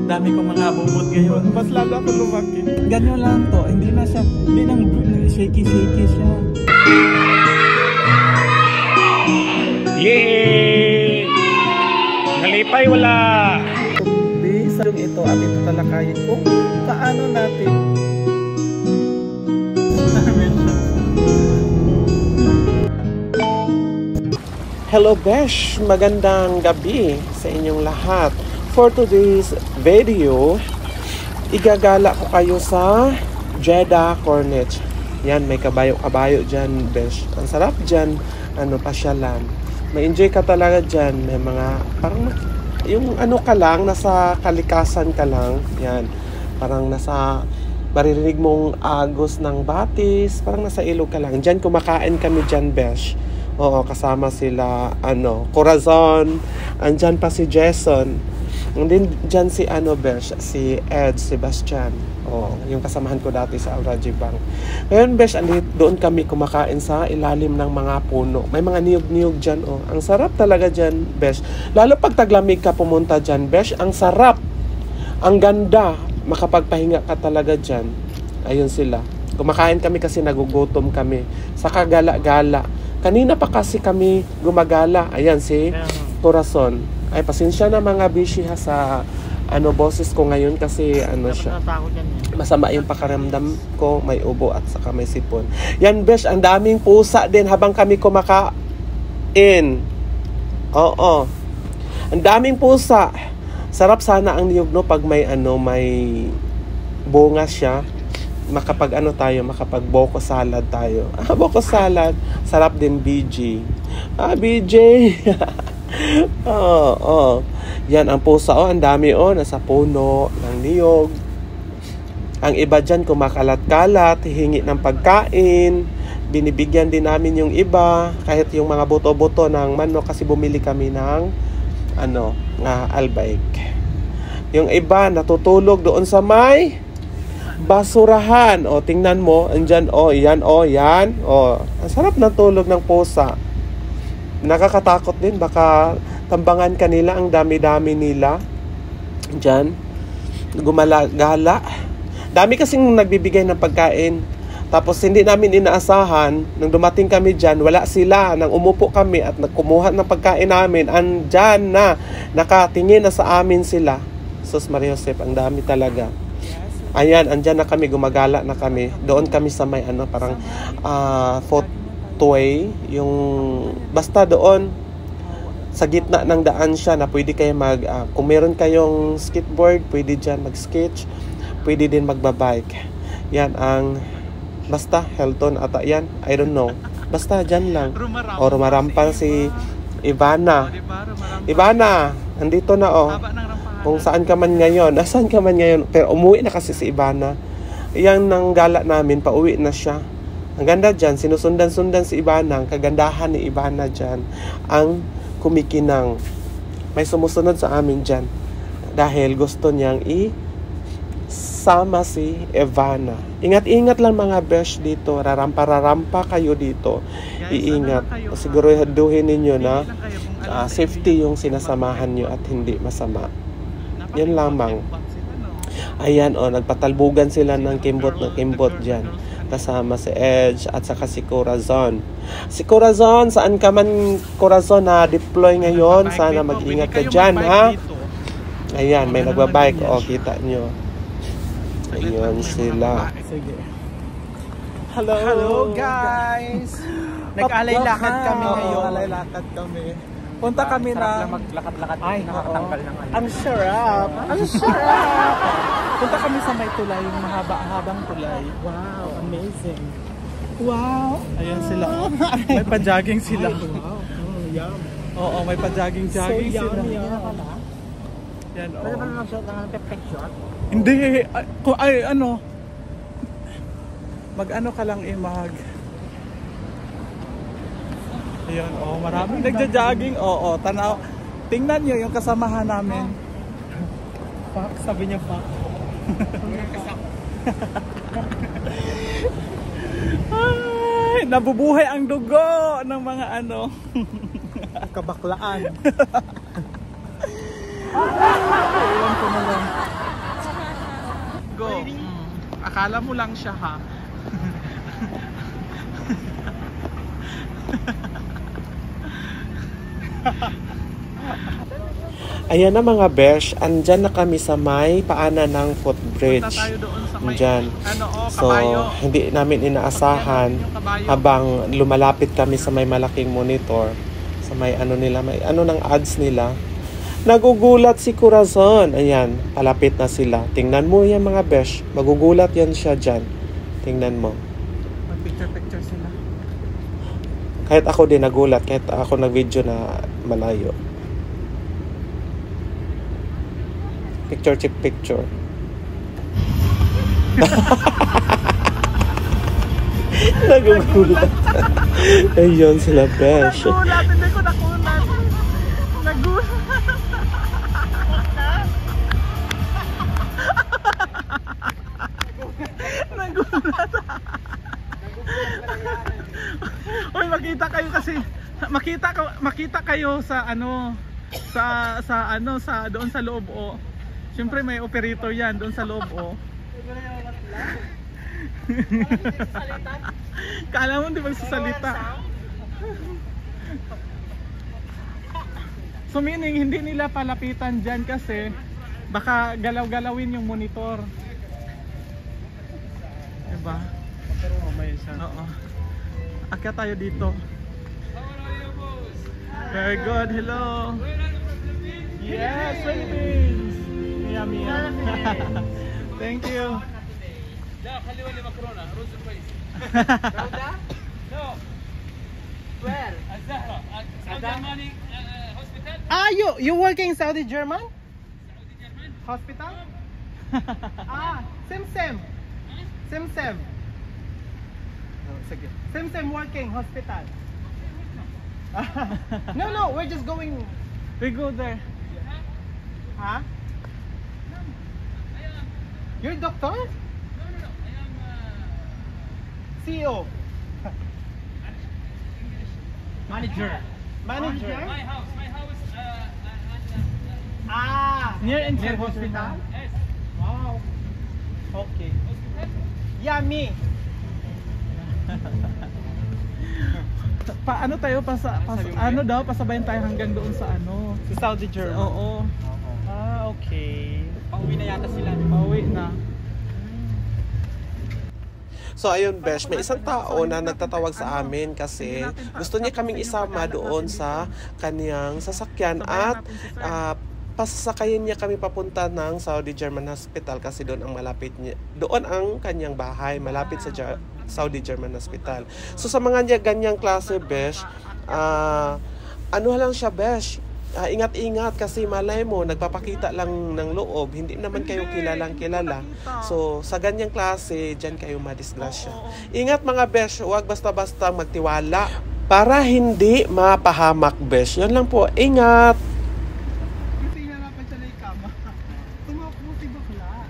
Dami kong mga bubot ngayon. Mas lalo ako lumaki. Ganyan lang to. Hindi na siya, hindi nang shaky-shaky siya. Yay! Nalipay wala! Kundi sa yung ito at ito talakayin kung paano natin. Hello Besh! Magandang gabi sa inyong lahat. For today's video, igagala ko kayo sa Jeddah Corniche. Yan, may kabayo-kabayo dyan, Besh. Ang sarap dyan, pasyalan. May enjoy ka talaga dyan. May mga, parang, yung ka lang, nasa kalikasan ka lang. Yan, parang nasa, maririnig mong agos ng batis. Parang nasa ilog ka lang. Dyan, kumakain kami dyan, Besh. Oo, kasama sila, Corazon. Andyan pa si Jason. And then, dyan si, Besh, si Ed Sebastian. Oo, yung kasamahan ko dati sa Al Rajhi Bank. Ngayon, Besh, doon kami kumakain sa ilalim ng mga puno. May mga niyog-niyog dyan, oh. Ang sarap talaga dyan, Besh. Lalo pag taglamig ka pumunta dyan, Besh, ang sarap. Ang ganda. Makapagpahinga ka talaga dyan. Ayun sila. Kumakain kami kasi nagugutom kami. Sa kagala-gala. Kanina pa kasi kami gumagala. Ayan, si Corazon. Ay, pasensya na mga bishi ha sa boses ko ngayon kasi siya. Masama yung pakaramdam ko, may ubo at saka may sipon. Yan, Besh, ang daming pusa din habang kami kumakain. Oo. Ang daming pusa. Sarap sana ang niyog, no, pag may may bunga siya. Makapag boko salad tayo. Boko salad. Sarap din, BJ. BJ. Yan ang pusa, ang dami, nasa puno ng niyog. Ang iba dyan kumakalat-kalat, hihingi ng pagkain. Binibigyan din namin yung iba, kahit yung mga buto-buto ng manok kasi bumili kami ng albaik. Yung iba natutulog doon sa may basurahan. Tingnan mo, andyan, yan. Ang sarap ng tulog ng pusa. Nakakatakot din, baka tambangan kanila, ang dami-dami nila. Diyan, gumala-gala. Dami kasing nagbibigay ng pagkain. Tapos hindi namin inaasahan, nang dumating kami dyan, wala sila. Nang umupo kami at nagkumuha ng pagkain namin, andyan na, nakatingin na sa amin sila. Sus Maria Josep, ang dami talaga. Ayan, andyan na kami, gumagala na kami. Doon kami sa may parang footway, yung basta doon sa gitna ng daan siya na pwede kayo kung meron kayong skateboard, pwede dyan mag-sketch, pwede din magbabike. Yan ang basta Hilton ata yan, I don't know. Basta dyan lang. Rumarampa si Ivana. Ivana, andito na Kung saan ka man ngayon, nasaan ka man ngayon, pero umuwi na kasi si Ivana. Yan ang gala namin, pauwi na siya. Ang ganda dyan, sinusundan-sundan si Ivana, ang kagandahan ni Ivana dyan, ang kumikinang. May sumusunod sa amin dyan, dahil gusto niyang isama si Ivana. Ingat-ingat lang mga besh dito, rarampa kayo dito. Iingat, siguraduhin ninyo na safety yung sinasamahan nyo at hindi masama. Yan lamang. Ayan, nagpatalbugan sila ng kimbot dyan. Kasama si Edge at saka si Corazon. Si Corazon, saan ka man, Corazon, na deploy ngayon? Sana mag-ingat ka dyan, ha? Ayan, may nagbabike. Kita nyo. Ayun sila. Hello guys! Nag-alay lakad kami ngayon. Alay lakad kami. Punta kami na maglakad-lakad nakakatanggal ng Ang sarap! Ang sarap! Punta kami sa may tulay, yung mahaba-habang tulay. Wow, amazing. Wow! Ayan sila. May pa-jogging sila. Wow, yum. Oo, may pa-jogging sila. Yan, Pwede ba naman shot ng perfect shot? Hindi, mag-ano ka lang Ayun, maraming nagja-jogging. Tanaw. Tingnan nyo yung kasamahan namin. Fuck, sabi niya fuck. Ay, nabubuhay ang dugo ng mga kabaklaan. Iwan ko na lang. Akala mo lang siya ha. Ayan na mga besh, andyan na kami sa may paanan ng footbridge. Punta tayo doon sa may, Andyan. So, kabayo. hindi namin inaasahan Yung kabayo. habang lumalapit kami sa may malaking monitor. Sa may ano nila, may ano ng ads nila. Nagugulat si Corazon. Ayan, palapit na sila. Tingnan mo yan mga besh. Magugulat yan siya dyan. Tingnan mo. Mag-picture sila. Kahit ako din nagulat. Kahit ako nag-video na malayo. Picture check picture. Nagugulat. Ayun sila besh. Nagulat, hindi ko nakulat. Nagulat. Nagulat. Uy, makita kayo sa ano sa doon sa loob oh. Siyempre may operator yan doon sa loob oh. Kala mo hindi magsasalita. So meaning hindi nila palapitan dyan kasi baka galaw-galawin yung monitor. Diba? Pero mamaya siya. Oo. Akyat tayo dito. Very good, hello. Yes, Philippines. Yummy. Thank you. لا خلي ولي مكرونه رز كويس. Rhoda? No. Where? الزهره سعودي الماني هوسبيتال Ah, you working in Saudi German? سعودي جرمن. Hospital? Sim. Sige. Sim working hospital. No, we're just going. We go there. Huh? You're doctor? No. I am CEO. Manager. Manager? my house. Near Near hospital? Yes. Wow. Okay. Yeah, me. Paano tayo pasabayan tayo hanggang doon sa ano? Sa Saudi German. Oo. Okay. Pauwi na yata sila. Pauwi na. So ayun besh, may isang tao na nagtatawag sa amin kasi gusto niya kaming isama doon sa kaniyang sasakyan at pasasakayin niya kami papunta ng Saudi German Hospital kasi doon ang malapit niya. Doon ang kanyang bahay, malapit sa Saudi German Hospital. So sa mga niya ganyang klase besh, ano lang siya besh, ingat-ingat kasi malay mo nagpapakita lang ng loob, hindi naman kayo kilalang kilala. So sa ganyang klase diyan kayo madisgrasya. Ingat mga besh, huwag basta-basta magtiwala para hindi mapahamak besh. Yan lang po, ingat. Kasi hinanapan siya na yung kama. Tumakbo si bakla.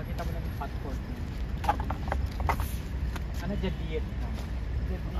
Pakita mo lang yung passport. Ano dyan diet?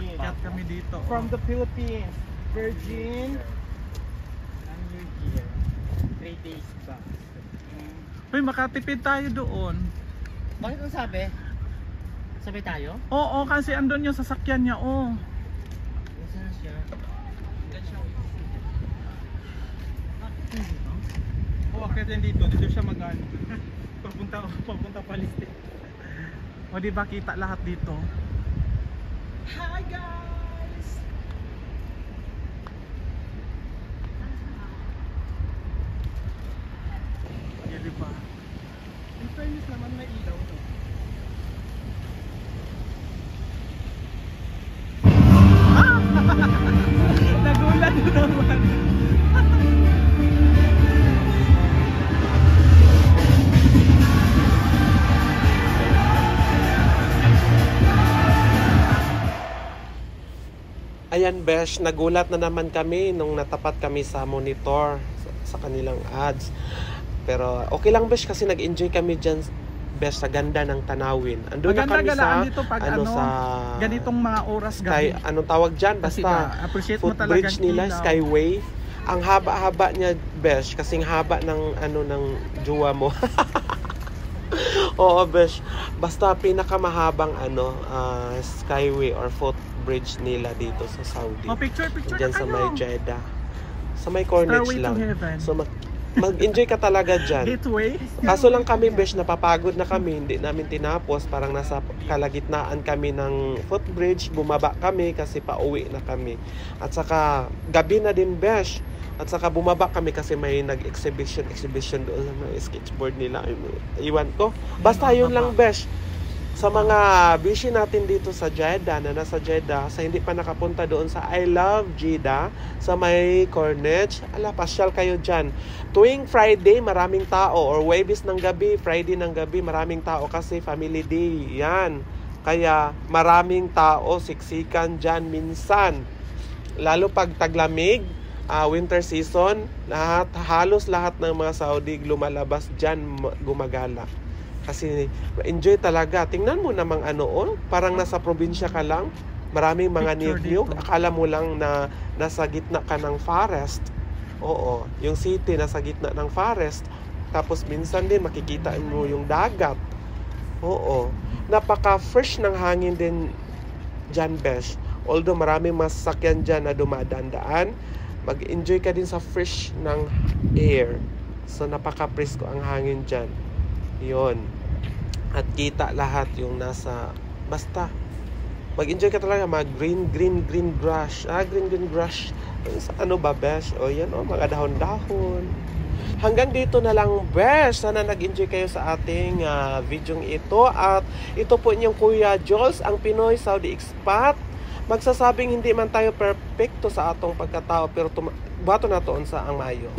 Akyat kami dito. From the Philippines. Virgin. I'm new here. 3 days back. Uy, makatipid tayo doon. Bakit ang sabi? Sabi tayo? Oo, kasi andun yung sasakyan niya, oh. Saan na siya? Oh, akyat yan dito. Dito siya mag-ano. papunta Palestine. O, di ba kita lahat dito? Hi guys! Yeah, di ba? In fairness naman may ilaw to. Nagulat naman. Ayan besh, nagulat na naman kami nung natapat kami sa monitor sa kanilang ads. Pero okay lang besh kasi nag-enjoy kami dyan besh sa ganda ng tanawin. Andun na kami sa dito pag sa ganitong mga oras sky, gabi. anong tawag dyan? Kasi Basta appreciate mo talaga footbridge nila, Skyway. Ang haba-haba niya besh kasing haba ng ng jowa mo. Oo, besh. Basta pinakamahabang skyway or footbridge nila dito sa Saudi. Oh, picture Diyan na sa kayo. may Jeddah. Sa may Corniche Stairway to lang. heaven. So mag-enjoy ka talaga dyan. Gateway. Kaso lang kami, besh, napapagod na kami. Hindi namin tinapos. Parang nasa kalagitnaan kami ng footbridge. Bumaba kami kasi pauwi na kami. At saka, gabi na din, besh. At saka bumaba kami kasi may nag-exhibition doon sa mga skateboard nila. Iwan ko. Basta yun lang, besh. Sa mga busy natin dito sa Jeddah, na nasa Jeddah, sa hindi pa nakapunta doon sa I Love Jeddah, sa may Corniche, pasyal kayo dyan. Tuwing Friday, maraming tao, or Huwebes ng gabi, Friday ng gabi, maraming tao kasi family day. Yan. Kaya maraming tao, siksikan dyan minsan. Lalo pag taglamig, winter season, halos lahat ng mga Saudi lumalabas dyan, gumagala. Kasi enjoy talaga. Tingnan mo namang parang nasa probinsya ka lang. Maraming mga niyog. Akala mo lang na nasa gitna ka ng forest. Oo, yung city nasa gitna ng forest. Tapos minsan din makikita mo yung dagat. Oo, napaka-fresh ng hangin din dyan, besh. Although maraming masasakyan dyan na dumadaan, mag-enjoy ka din sa fresh ng air. So napaka-presko ang hangin dyan. Yun. At kita lahat yung nasa, basta mag-enjoy ka talaga, green grass. Green grass. Ano ba, besh? O yan, mga dahon-dahon. Hanggang dito na lang, besh. Sana nag-enjoy kayo sa ating videong ito. At ito po inyong Kuya Jules, ang Pinoy Saudi Expat. Magsasabing hindi man tayo perfecto sa atong pagkatao, pero bato na toon sa ang maayo.